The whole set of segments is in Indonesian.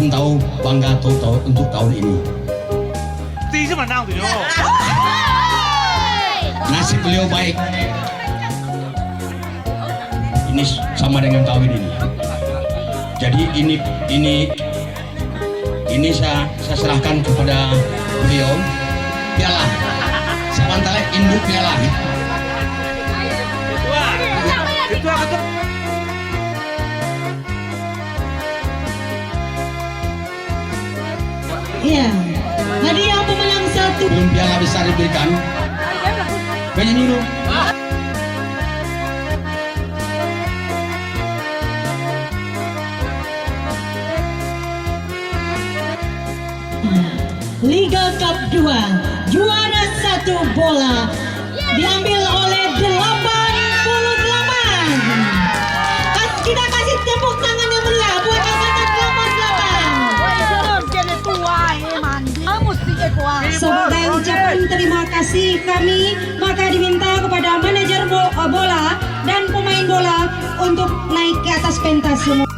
belum tahu bangga untuk tahun ini. Nasib beliau baik. Ini sama dengan kawin ini. Jadi ini saya serahkan kepada beliau piala. Sementara induk piala. Iya, hadiah pemenang satu. Belum piala besar diberikan. Banyak dulu. Liga Cup 2, juara 1 bola diambil oleh 88. Kita kasih tepuk tangan yang meriah buat angkatan 88. Sebagai ucapan terima kasih kami, maka diminta kepada manajer bola dan pemain bola untuk naik ke atas pentas semua.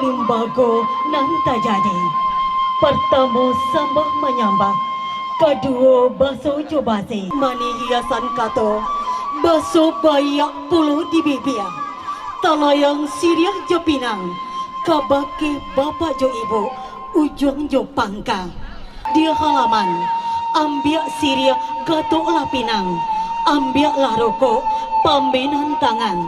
Limbago nan tajadi. Pertama sambah menyambah, kedua basuh jubasi, mani hiasan kato, basuh bayak puluh di bibir, talayang siriah jo pinang, kabake bapak jo ibu, ujung jo pangka. Di halaman, ambil siriah gato lah pinang, ambil lah rokok, pambenan tangan.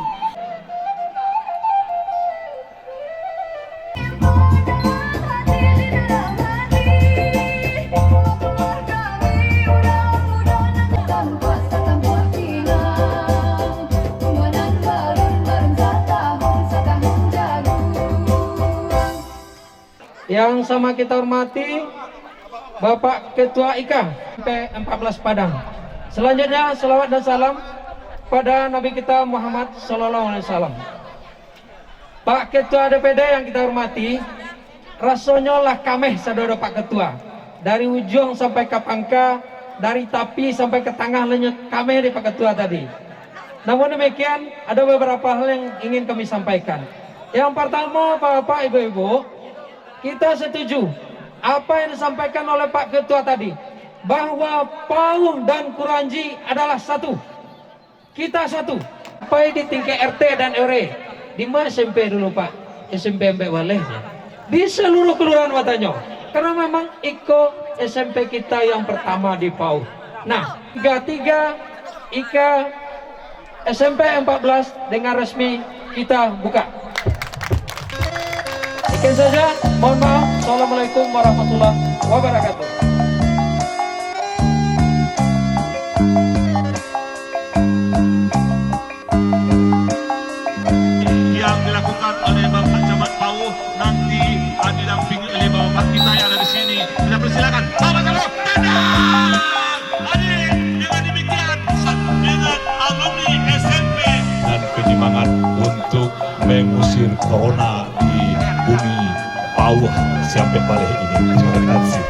Yang sama kita hormati Bapak Ketua IKA MP14 Padang. Selanjutnya selawat dan salam pada Nabi kita Muhammad SAW. Pak Ketua DPD yang kita hormati, rasanya lah kameh saudara Pak Ketua. Dari ujung sampai ke pangka, dari tapi sampai ke tengah lenyut kameh di Pak Ketua tadi. Namun demikian ada beberapa hal yang ingin kami sampaikan. Yang pertama Bapak Ibu-Ibu, kita setuju apa yang disampaikan oleh Pak Ketua tadi, bahwa PAUD dan Kuranji adalah satu. Kita satu. Sampai di tingkat RT dan RW. Di mana SMP dulu Pak? SMP Mbak Waleh. Di seluruh kelurahan Watanyo. Karena memang Iko SMP kita yang pertama di PAUD. Nah, 33 IKA SMP 14 dengan resmi kita buka. Sekian saja, mohon maaf. Assalamualaikum warahmatullahi wabarakatuh. Yang dilakukan oleh Bapak Camat Pauh nanti didampingi oleh Bapak kita yang ada di sini. Kita persilakan Bapak Camat Tendang. Hadir dengan demikian dengan alumni SMP dan penyemangat untuk mengusung mengusir corona di bumi Pauh sampai balik ini. Terima kasih.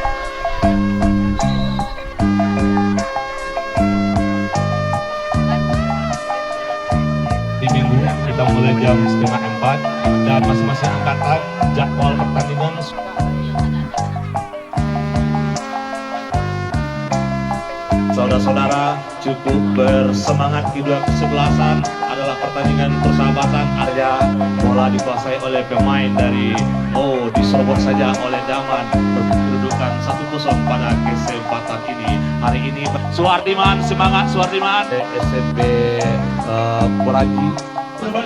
Di minggu kita mulai jam 3:30 dan masing-masing angkatan jadwal pertandingan. Saudara-saudara cukup bersemangat. Kedua kesebelasan adalah pertandingan persahabatan. Arya bola dikuasai oleh pemain dari diserobot saja oleh Daman. Kedudukan 1-0 pada kesempatan ini. Hari ini Suwardiman, semangat Suwardiman. SMP Peraji.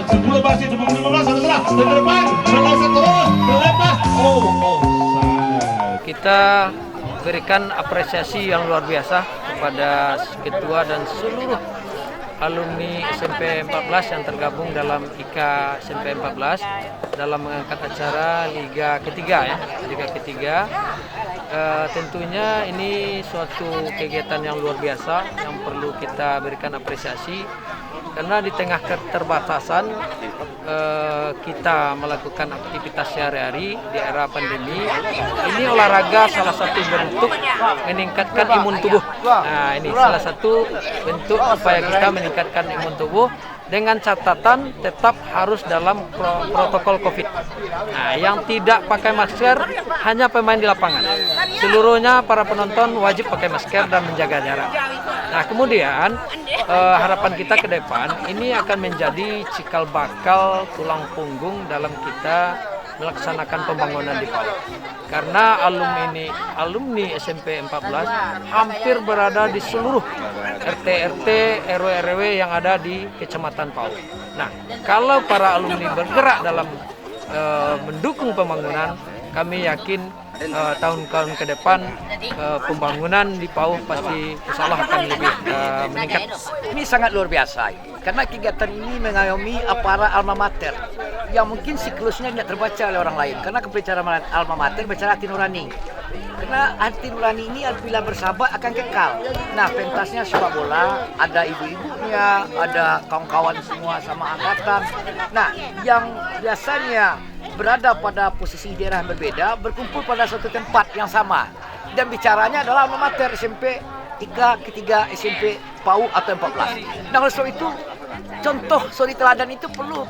Sebelum masih 15 adalah ke depan, berlangsung terus, berlepas. Kita berikan apresiasi yang luar biasa kepada ketua dan seluruh alumni SMP 14 yang tergabung dalam IKA SMP 14 dalam mengangkat acara Liga Ketiga ya, Liga Ketiga. Tentunya ini suatu kegiatan yang luar biasa yang perlu kita berikan apresiasi karena di tengah keterbatasan kita melakukan aktivitas sehari-hari di era pandemi. Ini olahraga salah satu bentuk meningkatkan imun tubuh. Nah, ini salah satu bentuk upaya kita meningkatkan imun tubuh dengan catatan tetap harus dalam protokol COVID. Nah, yang tidak pakai masker hanya pemain di lapangan. Seluruhnya para penonton wajib pakai masker dan menjaga jarak. Nah, kemudian harapan kita ke depan ini akan menjadi cikal bakal tulang punggung dalam kita melaksanakan pembangunan di Pauh. Karena alumni SMP 14 hampir berada di seluruh RT-RT, RW-RW yang ada di Kecamatan Pauh. Nah, kalau para alumni bergerak dalam mendukung pembangunan, kami yakin tahun-tahun ke depan pembangunan di Pauh pasti insyaallah akan lebih meningkat. Ini sangat luar biasa karena kegiatan ini mengayomi para alma mater yang mungkin siklusnya tidak terbaca oleh orang lain, karena kebicaraan alma mater bicara hati nurani. Karena hati nurani ini apabila bersahabat akan kekal. Nah, pentasnya sepak bola, ada ibu-ibunya, ada kawan-kawan semua sama angkatan. Nah, yang biasanya berada pada posisi daerah yang berbeda berkumpul pada suatu tempat yang sama dan bicaranya adalah alma mater SMP IKA Ketiga SMP Pauh atau 14. Nah, oleh sebab itu contoh suri teladan itu perlu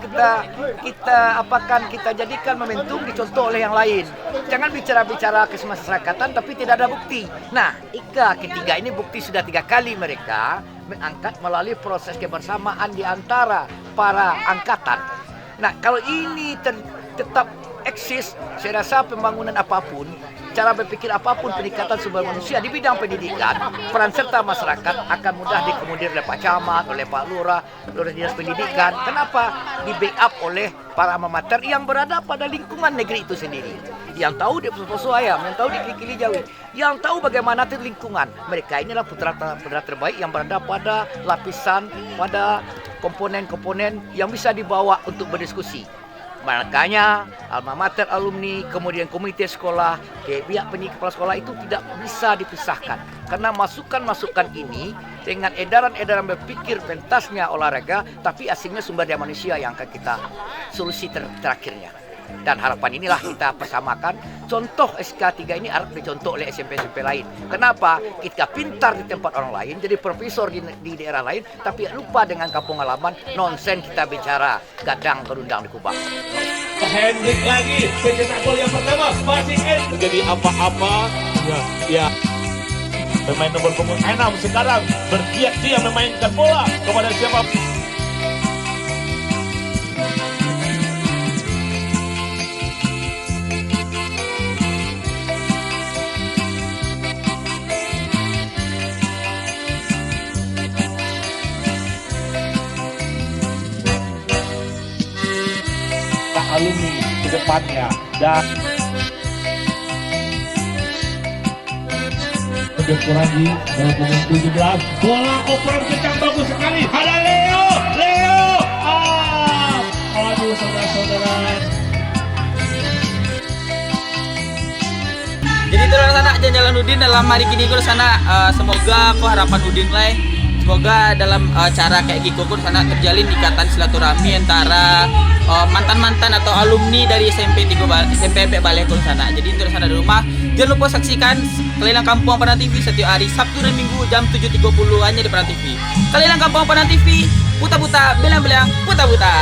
kita jadikan momentum dicontoh oleh yang lain. Jangan bicara-bicara kemasyarakatan tapi tidak ada bukti. Nah, IKA Ketiga ini bukti sudah 3 kali mereka mengangkat melalui proses kebersamaan di antara para angkatan. Nah, kalau ini tetap eksis, saya rasa pembangunan apapun, cara berpikir apapun, peningkatan sumber manusia di bidang pendidikan, peran serta masyarakat akan mudah dikomodir oleh Pak Camat, oleh Pak Lurah, oleh Dinas Pendidikan. Kenapa? Di backup oleh para alma mater yang berada pada lingkungan negeri itu sendiri. Yang tahu di Poso Ayam, yang tahu di Kili Jawi, yang tahu bagaimana itu lingkungan. Mereka inilah putra terbaik yang berada pada lapisan, pada komponen-komponen yang bisa dibawa untuk berdiskusi. Makanya alma mater alumni, kemudian komite sekolah, pihak pendidik kepala sekolah itu tidak bisa dipisahkan. Karena masukan-masukan ini dengan edaran-edaran berpikir pentasnya olahraga, tapi aslinya sumber daya manusia yang akan kita solusi terakhirnya. Dan harapan inilah kita persamakan. Contoh SK3 ini harus dicontoh oleh SMP-SMP lain. Kenapa? Kita pintar di tempat orang lain, jadi profesor di daerah lain, tapi lupa dengan kampung halaman, nonsen kita bicara gadang berundang di Kubang. Hendrik lagi, pencetak gol yang pertama, masih jadi apa-apa. Ya. Pemain nomor punggung 6 sekarang bergiat dia memainkan bola kepada siapa? Alumni ke depannya dan Peraji dalam punggung 17, bola operan kencang bagus sekali, ada Leo, aduh saudara-saudara. Jadi terus anak Jalan Udin dalam hari kini sana semoga harapan Udin lah Semoga dalam cara kayak Gikokun sana terjalin ikatan silaturahmi antara mantan-mantan atau alumni dari SMP Balekon sana. Jadi untuk sana di rumah, jangan lupa saksikan Keliling Kampung Padang TV setiap hari Sabtu dan Minggu jam 7.30 hanya di Padang TV. Keliling Kampung Padang TV, buta-buta, belang-belang, buta-buta.